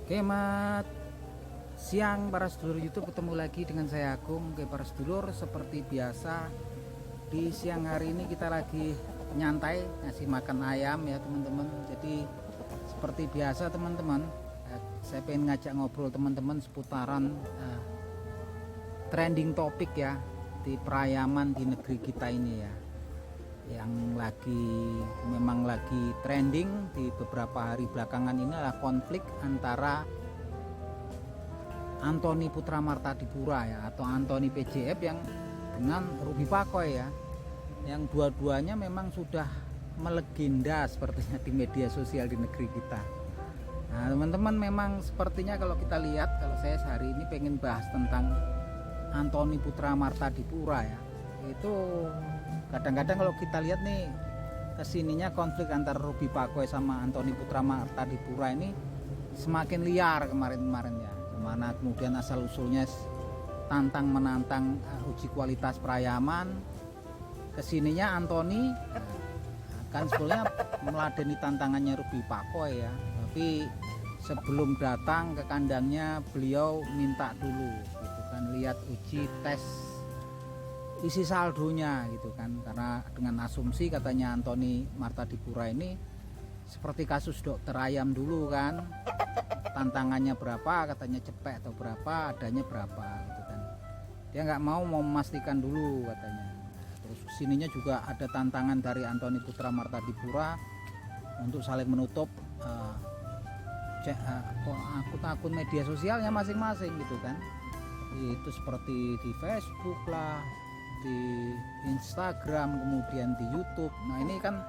Oke, mat siang para sedulur YouTube, ketemu lagi dengan saya Agung. Oke para sedulur, seperti biasa di siang hari ini kita lagi nyantai ngasih makan ayam ya teman-teman. Jadi seperti biasa teman-teman, saya pengen ngajak ngobrol teman-teman seputaran trending topik ya di perayaman di negeri kita ini ya, yang memang lagi trending di beberapa hari belakangan ini adalah konflik antara Anthony Putra Martadipura ya, atau Anthony PJF yang dengan Ruby Pakoy ya, yang dua-duanya memang sudah melegenda sepertinya di media sosial di negeri kita. Nah teman-teman, memang sepertinya kalau kita lihat, kalau saya hari ini pengen bahas tentang Anthony Putra Martadipura ya, itu kadang-kadang kalau kita lihat nih kesininya konflik antara Ruby Pakoy sama Anthony Putra Martadipura ini semakin liar kemarin-kemarin ya, mana kemudian asal usulnya tantang menantang uji kualitas perayaman. Kesininya Anthony kan sebetulnya meladeni tantangannya Ruby Pakoy ya, tapi sebelum datang ke kandangnya beliau minta dulu gitu kan, lihat uji tes isi saldonya gitu kan, karena dengan asumsi katanya Anthony Martadipura ini seperti kasus dokter ayam dulu kan, tantangannya berapa, katanya cepet atau berapa, adanya berapa gitu kan. Dia nggak mau memastikan dulu katanya. Terus sininya juga ada tantangan dari Anthony Putra Martadipura untuk saling menutup akun-akun media sosialnya masing-masing gitu kan. Itu seperti di Facebook lah, di Instagram, kemudian di YouTube. Nah ini kan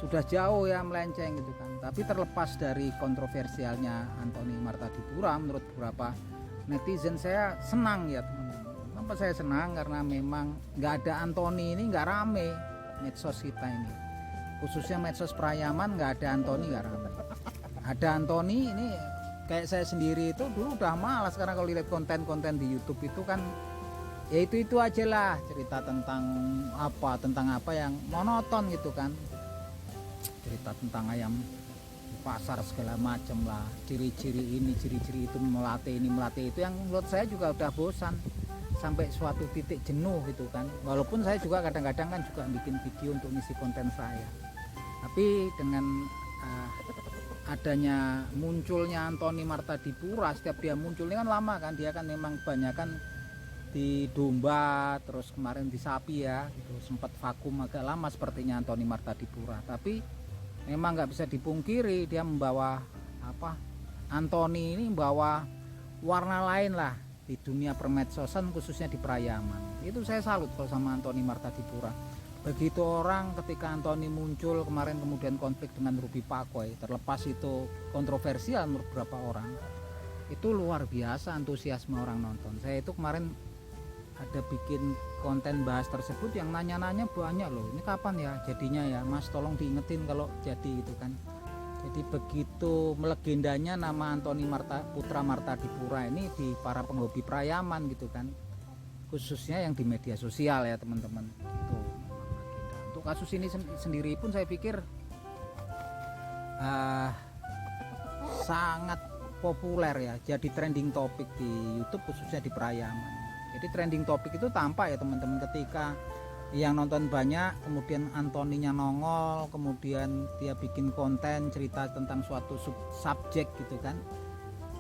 sudah jauh ya melenceng gitu kan. Tapi terlepas dari kontroversialnya Anthony Martadipura, menurut beberapa netizen saya senang ya teman-teman. Kenapa saya senang? Karena memang nggak ada Anthony ini nggak rame medsos kita ini, khususnya medsos perayaman. Nggak ada Anthony nggak rame. Ada Anthony ini, kayak saya sendiri itu dulu udah malas karena kalau lihat konten-konten di YouTube itu kan ya itu aja lah, cerita tentang apa yang monoton gitu kan, cerita tentang ayam di pasar segala macam lah, ciri-ciri ini ciri-ciri itu, melatih ini melatih itu, yang menurut saya juga udah bosan sampai suatu titik jenuh gitu kan. Walaupun saya juga kadang-kadang kan juga bikin video untuk ngisi konten saya, tapi dengan adanya munculnya Anthony Martadipura, setiap dia muncul ini kan lama kan, dia kan memang kebanyakan di domba, terus kemarin di sapi ya, itu sempat vakum agak lama sepertinya Anthony Martadipura. Tapi memang nggak bisa dipungkiri dia membawa Anthony ini membawa warna lain lah di dunia permedsosan, khususnya di perayaman. Itu saya salut kalau sama Anthony Martadipura. Begitu orang ketika Anthony muncul kemarin, kemudian konflik dengan Ruby Pakoy, terlepas itu kontroversial menurut beberapa orang, itu luar biasa antusiasme orang nonton. Saya itu kemarin ada bikin konten bahas tersebut, yang nanya-nanya banyak loh, ini kapan ya jadinya ya Mas, tolong diingetin kalau jadi gitu kan. Jadi begitu melegendanya nama Anthony Putra Martadipura ini di para penghobi perayaman gitu kan, khususnya yang di media sosial ya teman-teman gitu. Untuk kasus ini sendiri pun saya pikir sangat populer ya, jadi trending topik di YouTube khususnya di perayaman. Jadi trending topik itu tampak ya teman-teman, ketika yang nonton banyak, kemudian Anthony-nya nongol, kemudian dia bikin konten cerita tentang suatu subjek gitu kan.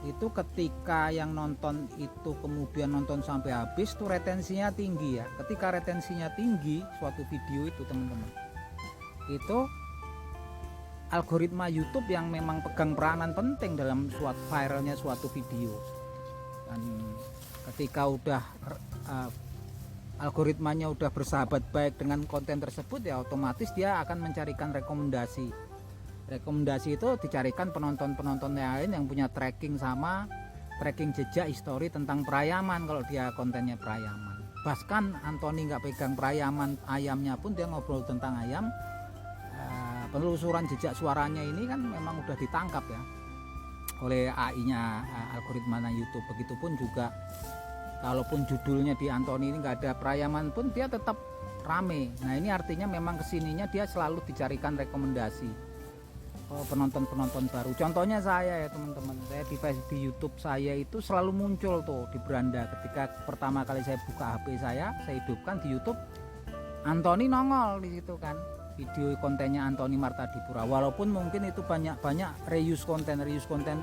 Itu ketika yang nonton itu kemudian nonton sampai habis tuh retensinya tinggi ya. Ketika retensinya tinggi suatu video itu teman-teman, itu algoritma YouTube yang memang pegang peranan penting dalam suatu viralnya suatu video. Dan ketika udah algoritmanya udah bersahabat baik dengan konten tersebut ya, otomatis dia akan mencarikan rekomendasi itu dicarikan penonton-penonton lain yang punya tracking jejak histori tentang perayaman kalau dia kontennya perayaman. Bahkan Anthony nggak pegang perayaman ayamnya pun dia ngobrol tentang ayam. Penelusuran jejak suaranya ini kan memang udah ditangkap ya oleh AI-nya, algoritmanya YouTube. Begitupun juga kalaupun judulnya di Anthony ini nggak ada perayaman pun dia tetap rame. Nah ini artinya memang kesininya dia selalu dicarikan rekomendasi. penonton-penonton baru. Contohnya saya ya teman-teman, saya di YouTube saya itu selalu muncul tuh di beranda ketika pertama kali saya buka HP saya hidupkan di YouTube, Anthony nongol di situ kan, video kontennya Anthony Martadipura. Walaupun mungkin itu banyak reuse konten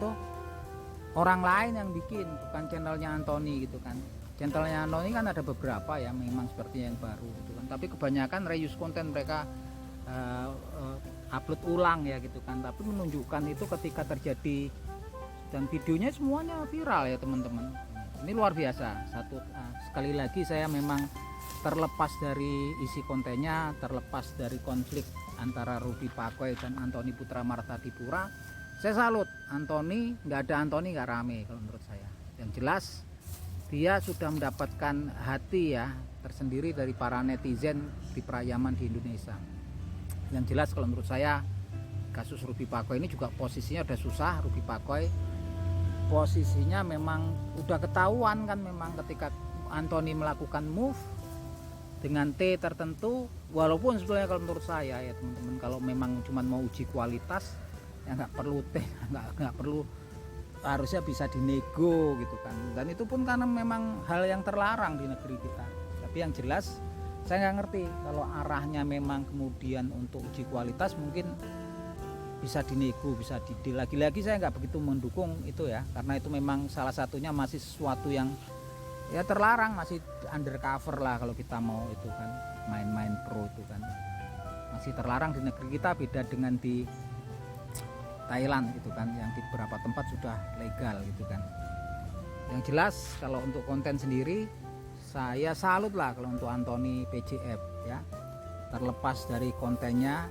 tuh orang lain yang bikin, bukan channelnya Anthony gitu kan. Channelnya Anthony kan ada beberapa ya, memang seperti yang baru gitu kan, tapi kebanyakan reuse konten mereka upload ulang ya gitu kan, tapi menunjukkan itu ketika terjadi dan videonya semuanya viral ya teman-teman. Ini luar biasa. Sekali lagi saya memang terlepas dari isi kontennya, terlepas dari konflik antara Rudy Pakoy dan Anthony Putra Martadipura, saya salut. Anthony, nggak ada Anthony nggak rame kalau menurut saya. Yang jelas dia sudah mendapatkan hati ya tersendiri dari para netizen di Pariaman di Indonesia. Yang jelas kalau menurut saya kasus Rudy Pakoy ini juga posisinya udah susah. Rudy Pakoy posisinya memang udah ketahuan kan, memang ketika Anthony melakukan move dengan T tertentu, walaupun sebetulnya kalau menurut saya ya teman-teman, kalau memang cuma mau uji kualitas ya nggak perlu T, nggak perlu, harusnya bisa dinego gitu kan. Dan itu pun karena memang hal yang terlarang di negeri kita. Tapi yang jelas saya nggak ngerti kalau arahnya memang kemudian untuk uji kualitas, mungkin bisa dinego, bisa didil. Lagi-lagi saya nggak begitu mendukung itu ya, karena itu memang salah satunya masih sesuatu yang ya terlarang, masih undercover lah kalau kita mau itu kan, main-main pro itu kan masih terlarang di negeri kita. Beda dengan di Thailand gitu kan, yang di beberapa tempat sudah legal gitu kan. Yang jelas kalau untuk konten sendiri saya salut lah kalau untuk Anthony PJF ya, terlepas dari kontennya,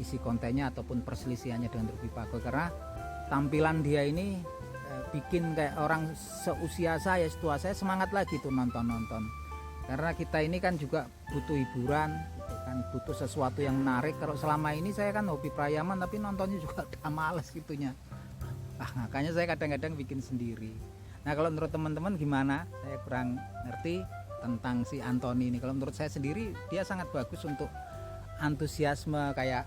isi kontennya ataupun perselisihannya dengan Rudy Pakoy, karena tampilan dia ini bikin kayak orang seusia saya, setua saya semangat lagi tuh nonton. Karena kita ini kan juga butuh hiburan gitu kan, butuh sesuatu yang menarik. Kalau selama ini saya kan hobi Pariaman tapi nontonnya juga udah males gitunya. Makanya saya kadang-kadang bikin sendiri. Nah kalau menurut teman-teman gimana? Saya kurang ngerti tentang si Anthony ini. Kalau menurut saya sendiri dia sangat bagus untuk antusiasme, kayak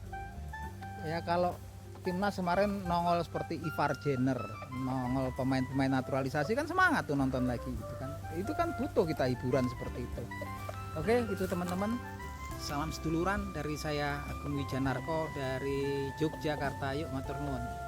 ya kalau timnas kemarin nongol seperti Ivar Jenner, nongol pemain-pemain naturalisasi kan semangat tuh nonton lagi gitu kan. Itu kan butuh kita hiburan seperti itu. Oke, itu teman-teman. Salam seduluran dari saya Agung Wijanarko dari Yogyakarta. Yuk matur nuwun.